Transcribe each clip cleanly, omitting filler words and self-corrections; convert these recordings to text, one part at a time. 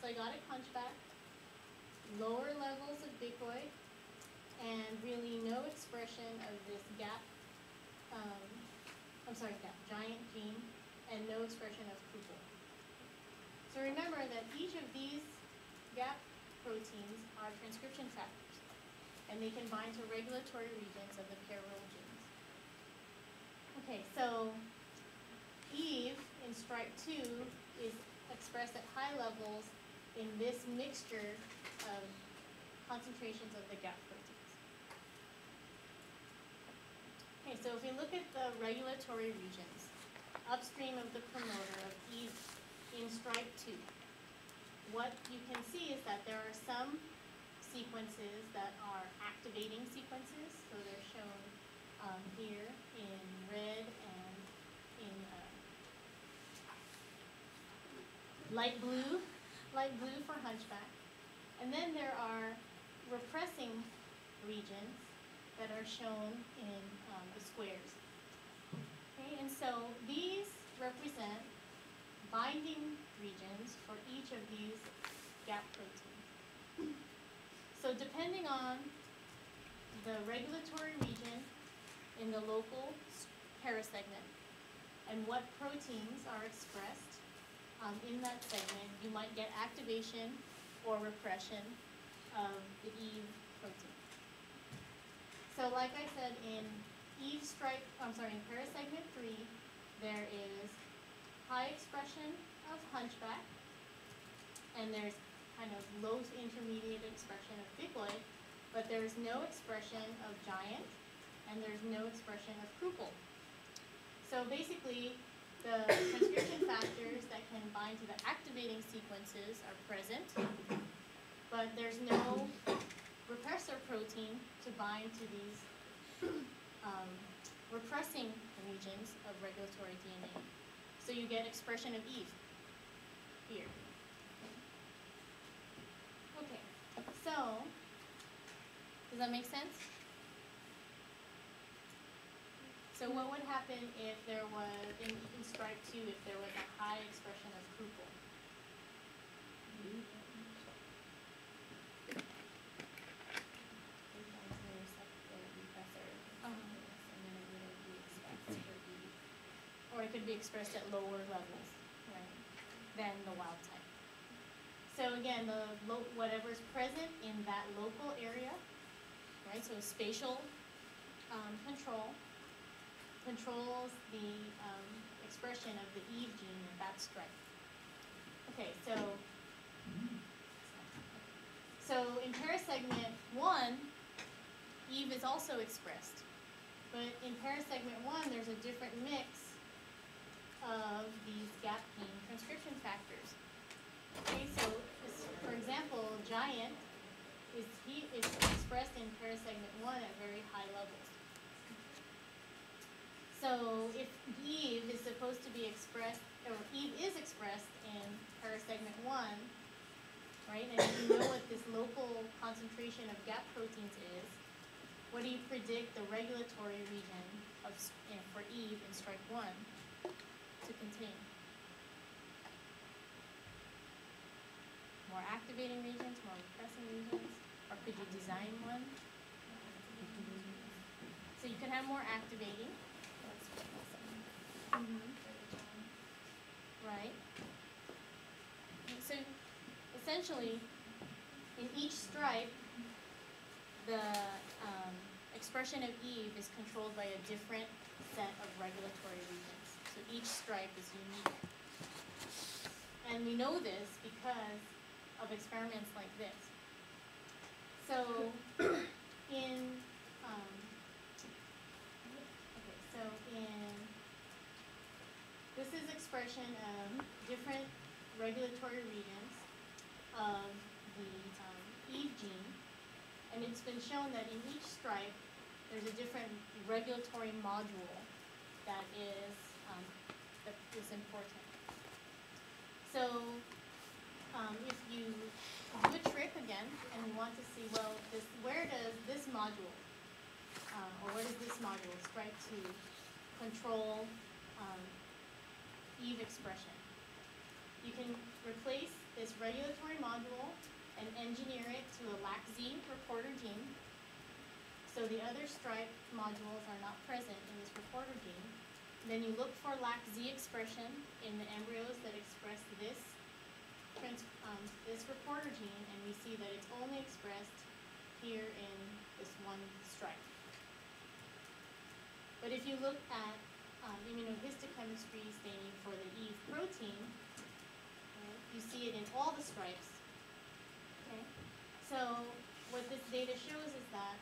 zygotic hunchback, lower levels of diploid, and really no expression of this gap, giant gene, and no expression of Kupl. So remember that each of these gap proteins are transcription factors, and they can bind to regulatory regions of the pair role genes. Okay, so Eve in stripe 2 is expressed at high levels in this mixture of concentrations of the gap proteins. Okay, so if we look at the regulatory regions upstream of the promoter of Eve in stripe 2, what you can see is that there are some sequences that are activating sequences, so they're shown here in red and in light blue for hunchback. And then there are repressing regions that are shown in the squares. Okay, and so these represent binding regions for each of these gap proteins. So depending on the regulatory region in the local parasegment and what proteins are expressed in that segment, you might get activation or repression of the Eve protein. So like I said, in in parasegment 3, there is high expression of hunchback, and there's kind of low to intermediate expression of diploid, but there's no expression of giant, and there's no expression of Kupl. So basically, the transcription factors that can bind to the activating sequences are present, but there's no repressor protein to bind to these repressing regions of regulatory DNA. So you get expression of Eve here. Okay, so does that make sense? So what would happen if there was, in stripe 2, if there was a high expression of Kupl? Or it could be expressed at lower levels, right, than the wild type. So again, whatever's present in that local area, right, so spatial control controls the expression of the Eve gene in that stripe. Okay, so in parasegment 1, Eve is also expressed, but in parasegment 1, there's a different mix of these gap gene transcription factors. Okay, so for example, giant is expressed in parasegment 1 at very high levels. So if Eve is supposed to be expressed, or Eve is expressed in parasegment 1, right, and if you know what this local concentration of gap proteins is, what do you predict the regulatory region of, for Eve in stripe 1 to contain? More activating regions, more repressing regions, or could you design one? So you could have more activating. Right. So essentially, in each stripe, the expression of Eve is controlled by a different set of regulatory regions. So each stripe is unique. And we know this because of experiments like this. So this is expression of different regulatory regions of the Eve gene, and it's been shown that in each stripe there's a different regulatory module that is important. So if you do a trick again and we want to see, well, where does this module, stripe 2, control Eve expression? You can replace this regulatory module and engineer it to a LAC-Z reporter gene. So the other stripe modules are not present in this reporter gene. Then you look for LAC-Z expression in the embryos that express this reporter gene, and we see that it's only expressed here in this one stripe. But if you look at immunohistochemistry staining for the Eve protein, right, you see it in all the stripes. Okay? So what this data shows is that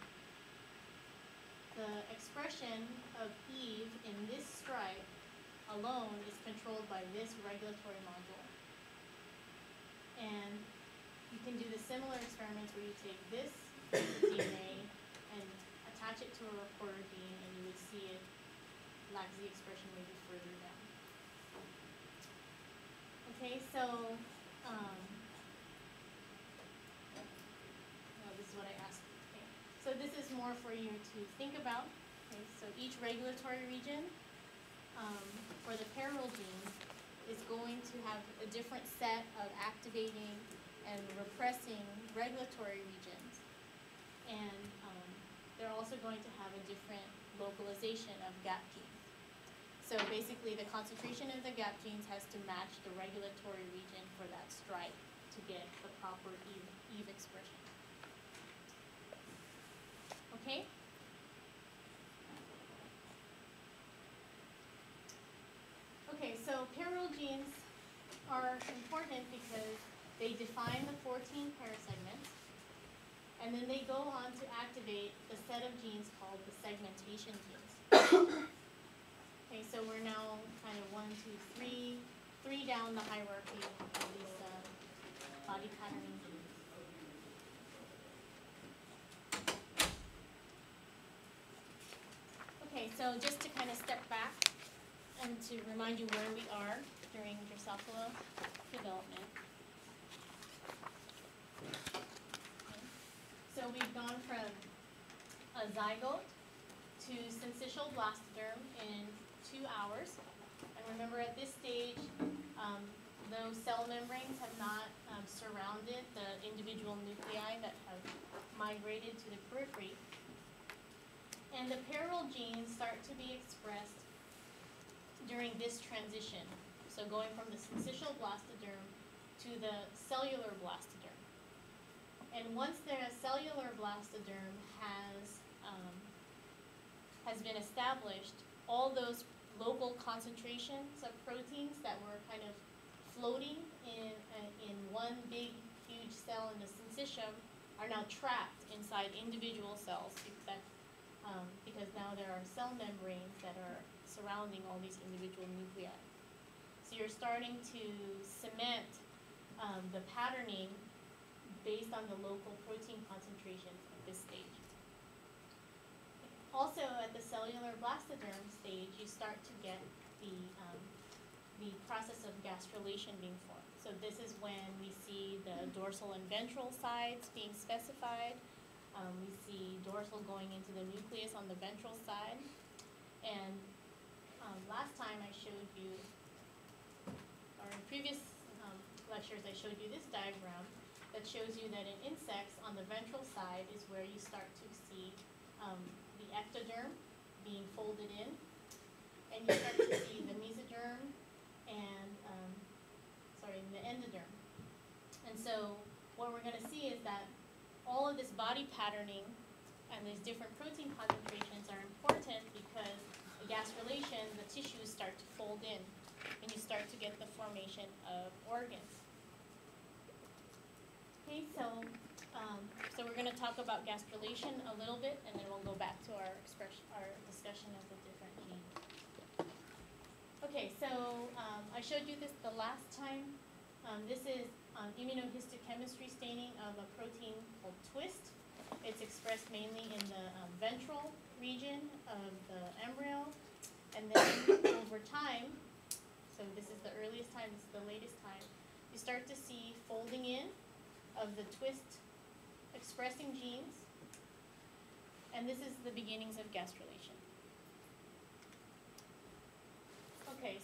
the expression of Eve in this stripe alone is controlled by this regulatory module. And you can do the similar experiments where you take this DNA and attach it to a reporter gene, and you would see it LAC-Z expression maybe further down. Okay, so this is what I asked. Okay. So this is more for you to think about. Okay, so each regulatory region for the parallel genes is going to have a different set of activating and repressing regulatory regions. And they're also going to have a different localization of gap genes. So basically the concentration of the gap genes has to match the regulatory region for that stripe to get the proper Eve expression. Okay? Okay, so parallel genes are important because they define the 14 parasegments, and then they go on to activate the set of genes called the segmentation genes. Okay, so we're now kind of 1, 2, 3 down the hierarchy of these body patterning genes. Okay, so just to kind of step back and to remind you where we are during Drosophila development. Okay. So we've gone from a zygote to syncytial blastoderm in 2 hours. And remember, at this stage, those cell membranes have not surrounded the individual nuclei that have migrated to the periphery. And the parallel genes start to be expressed during this transition. So going from the syncytial blastoderm to the cellular blastoderm. And once the cellular blastoderm has been established, all those local concentrations of proteins that were kind of floating in one big, huge cell in the syncytium are now trapped inside individual cells because now there are cell membranes that are surrounding all these individual nuclei. So you're starting to cement the patterning based on the local protein concentrations at this stage. Also, at the cellular blastoderm stage, you start to get the process of gastrulation being formed. So this is when we see the dorsal and ventral sides being specified. We see dorsal going into the nucleus on the ventral side. And last time I showed you, or in previous lectures, I showed you this diagram that shows you that in insects, on the ventral side is where you start to see the ectoderm being folded in, and you start to see the mesoderm and the endoderm. And so what we're going to see is that all of this body patterning and these different protein concentrations are important because the gastrulation, the tissues start to fold in, and you start to get the formation of organs. Okay, so we're going to talk about gastrulation a little bit, and then we'll go back to our discussion of the different genes. Okay, so I showed you this the last time. This is immunohistochemistry staining of a protein called TWIST. It's expressed mainly in the ventral region of the embryo, and then over time, so this is the earliest time, this is the latest time, you start to see folding in of the TWIST expressing genes, and this is the beginnings of gastrulation. Okay.